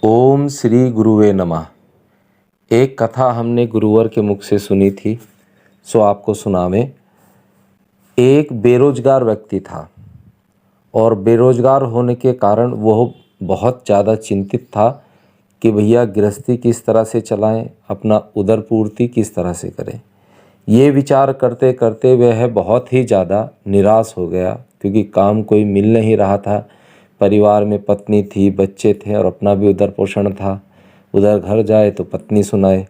ओम श्री गुरुवे नमः। एक कथा हमने गुरुवर के मुख से सुनी थी, सो आपको सुनावें। एक बेरोजगार व्यक्ति था और बेरोजगार होने के कारण वह बहुत ज़्यादा चिंतित था कि भैया गृहस्थी किस तरह से चलाएं, अपना उदर पूर्ति किस तरह से करें। ये विचार करते करते वह बहुत ही ज़्यादा निराश हो गया, क्योंकि काम कोई मिल नहीं रहा था। परिवार में पत्नी थी, बच्चे थे और अपना भी उदर पोषण था। उधर घर जाए तो पत्नी सुनाए।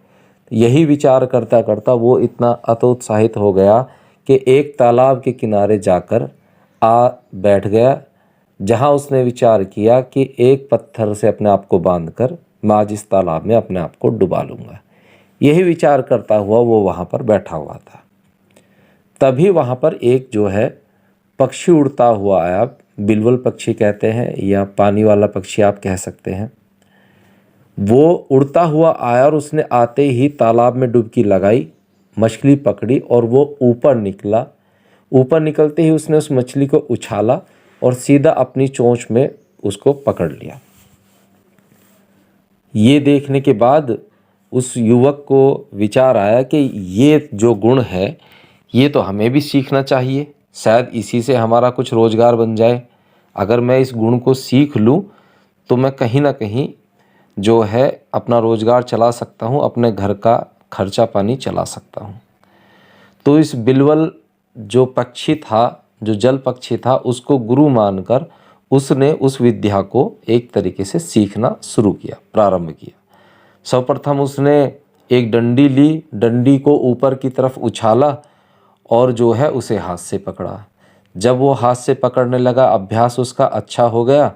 यही विचार करता करता वो इतना अतोत्साहित हो गया कि एक तालाब के किनारे जाकर बैठ गया, जहाँ उसने विचार किया कि एक पत्थर से अपने आप को बांधकर मैं आज इस तालाब में अपने आप को डुबा लूँगा। यही विचार करता हुआ वो वहाँ पर बैठा हुआ था। तभी वहाँ पर एक जो है पक्षी उड़ता हुआ आया। बिलवल पक्षी कहते हैं या पानी वाला पक्षी आप कह सकते हैं। वो उड़ता हुआ आया और उसने आते ही तालाब में डुबकी लगाई, मछली पकड़ी और वो ऊपर निकला। ऊपर निकलते ही उसने उस मछली को उछाला और सीधा अपनी चोंच में उसको पकड़ लिया। ये देखने के बाद उस युवक को विचार आया कि ये जो गुण है ये तो हमें भी सीखना चाहिए, शायद इसी से हमारा कुछ रोज़गार बन जाए। अगर मैं इस गुण को सीख लूँ तो मैं कहीं ना कहीं जो है अपना रोज़गार चला सकता हूँ, अपने घर का खर्चा पानी चला सकता हूँ। तो इस बिलवल जो पक्षी था, जो जल पक्षी था, उसको गुरु मानकर उसने उस विद्या को एक तरीके से सीखना शुरू किया, प्रारंभ किया। सर्वप्रथम उसने एक डंडी ली, डंडी को ऊपर की तरफ उछाला और जो है उसे हाथ से पकड़ा। जब वो हाथ से पकड़ने लगा, अभ्यास उसका अच्छा हो गया,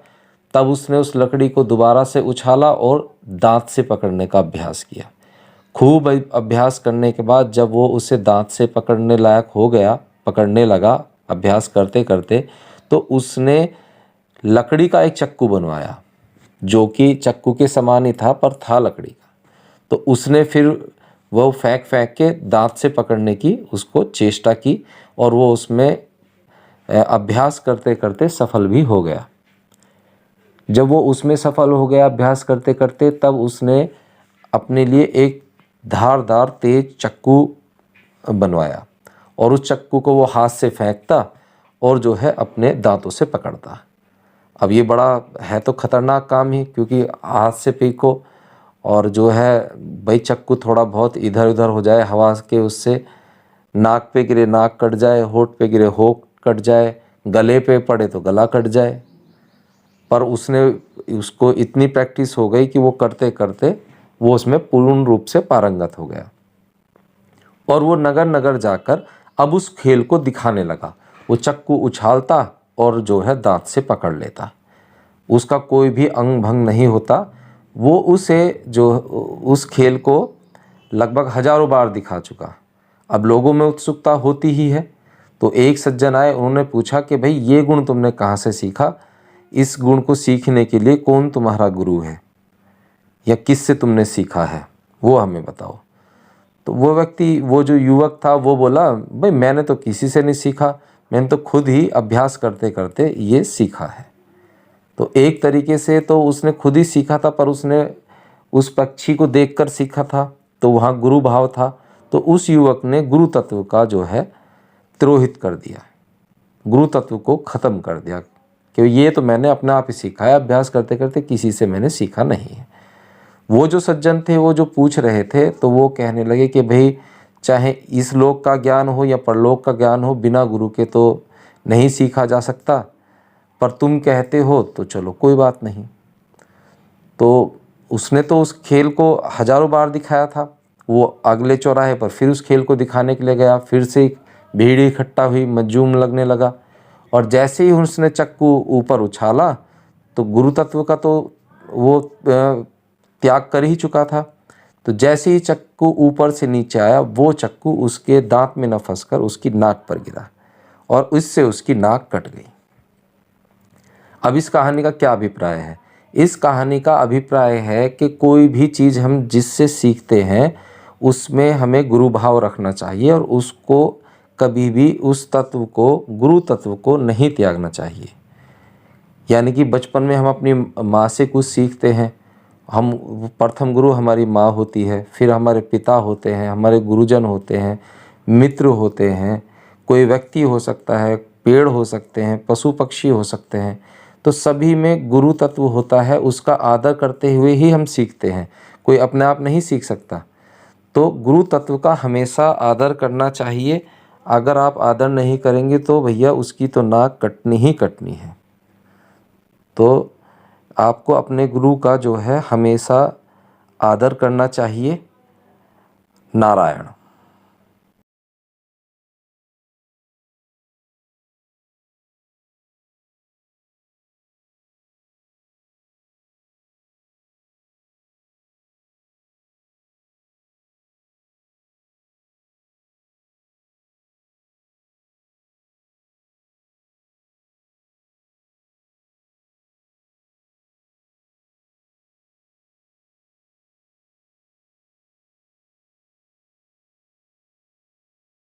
तब उसने उस लकड़ी को दोबारा से उछाला और दांत से पकड़ने का अभ्यास किया। खूब अभ्यास करने के बाद जब वो उसे दांत से पकड़ने लायक हो गया, पकड़ने लगा अभ्यास करते करते, तो उसने लकड़ी का एक चक्कू बनवाया, जो कि चक्कू के समान ही था पर था लकड़ी का। तो उसने फिर वो फेंक फेंक के दांत से पकड़ने की उसको चेष्टा की और वो उसमें अभ्यास करते करते सफल भी हो गया। जब वो उसमें सफल हो गया अभ्यास करते करते, तब उसने अपने लिए एक धारदार तेज चक्कू बनवाया और उस चक्कू को वो हाथ से फेंकता और जो है अपने दांतों से पकड़ता। अब ये बड़ा है तो ख़तरनाक काम ही, क्योंकि हाथ से फेंको और जो है भाई चक्कू थोड़ा बहुत इधर उधर हो जाए हवा के, उससे नाक पे गिरे नाक कट जाए, होठ पे गिरे होठ कट जाए, गले पे पड़े तो गला कट जाए। पर उसको इतनी प्रैक्टिस हो गई कि वो करते करते वो उसमें पूर्ण रूप से पारंगत हो गया और वो नगर नगर जाकर अब उस खेल को दिखाने लगा। वो चक्कू उछालता और जो है दांत से पकड़ लेता, उसका कोई भी अंग भंग नहीं होता। वो उस खेल को लगभग हजारों बार दिखा चुका। अब लोगों में उत्सुकता होती ही है। तो एक सज्जन आए, उन्होंने पूछा कि भाई ये गुण तुमने कहाँ से सीखा? इस गुण को सीखने के लिए कौन तुम्हारा गुरु है या किससे तुमने सीखा है, वो हमें बताओ। तो वो जो युवक था वो बोला, भाई मैंने तो किसी से नहीं सीखा, मैंने तो खुद ही अभ्यास करते करते ये सीखा है। तो एक तरीके से तो उसने खुद ही सीखा था, पर उसने उस पक्षी को देखकर सीखा था, तो वहाँ गुरु भाव था। तो उस युवक ने गुरु तत्व का जो है तिरोहित कर दिया, गुरु तत्व को ख़त्म कर दिया कि ये तो मैंने अपने आप ही सीखा है, अभ्यास करते करते, किसी से मैंने सीखा नहीं है। वो जो सज्जन थे वो जो पूछ रहे थे, तो वो कहने लगे कि भाई चाहे इस लोक का ज्ञान हो या परलोक का ज्ञान हो, बिना गुरु के तो नहीं सीखा जा सकता, पर तुम कहते हो तो चलो कोई बात नहीं। तो उसने तो उस खेल को हजारों बार दिखाया था। वो अगले चौराहे पर फिर उस खेल को दिखाने के लिए गया, फिर से भीड़ इकट्ठा हुई, मज्जूम लगने लगा और जैसे ही उसने चक्कू ऊपर उछाला तो गुरु तत्व का तो वो त्याग कर ही चुका था। तो जैसे ही चक्कू ऊपर से नीचे आया, वो चक्कू उसके दांत में न फंसकर उसकी नाक पर गिरा और उससे उसकी नाक कट गई। अब इस कहानी का क्या अभिप्राय है? इस कहानी का अभिप्राय है कि कोई भी चीज़ हम जिससे सीखते हैं उसमें हमें गुरु भाव रखना चाहिए और उसको कभी भी उस तत्व को, गुरु तत्व को नहीं त्यागना चाहिए। यानी कि बचपन में हम अपनी माँ से कुछ सीखते हैं, हम प्रथम गुरु हमारी माँ होती है, फिर हमारे पिता होते हैं, हमारे गुरुजन होते हैं, मित्र होते हैं, कोई व्यक्ति हो सकता है, पेड़ हो सकते हैं, पशु पक्षी हो सकते हैं। तो सभी में गुरु तत्व होता है, उसका आदर करते हुए ही हम सीखते हैं, कोई अपने आप नहीं सीख सकता। तो गुरु तत्व का हमेशा आदर करना चाहिए। अगर आप आदर नहीं करेंगे तो भैया उसकी तो नाक कटनी ही कटनी है। तो आपको अपने गुरु का जो है हमेशा आदर करना चाहिए। नारायण।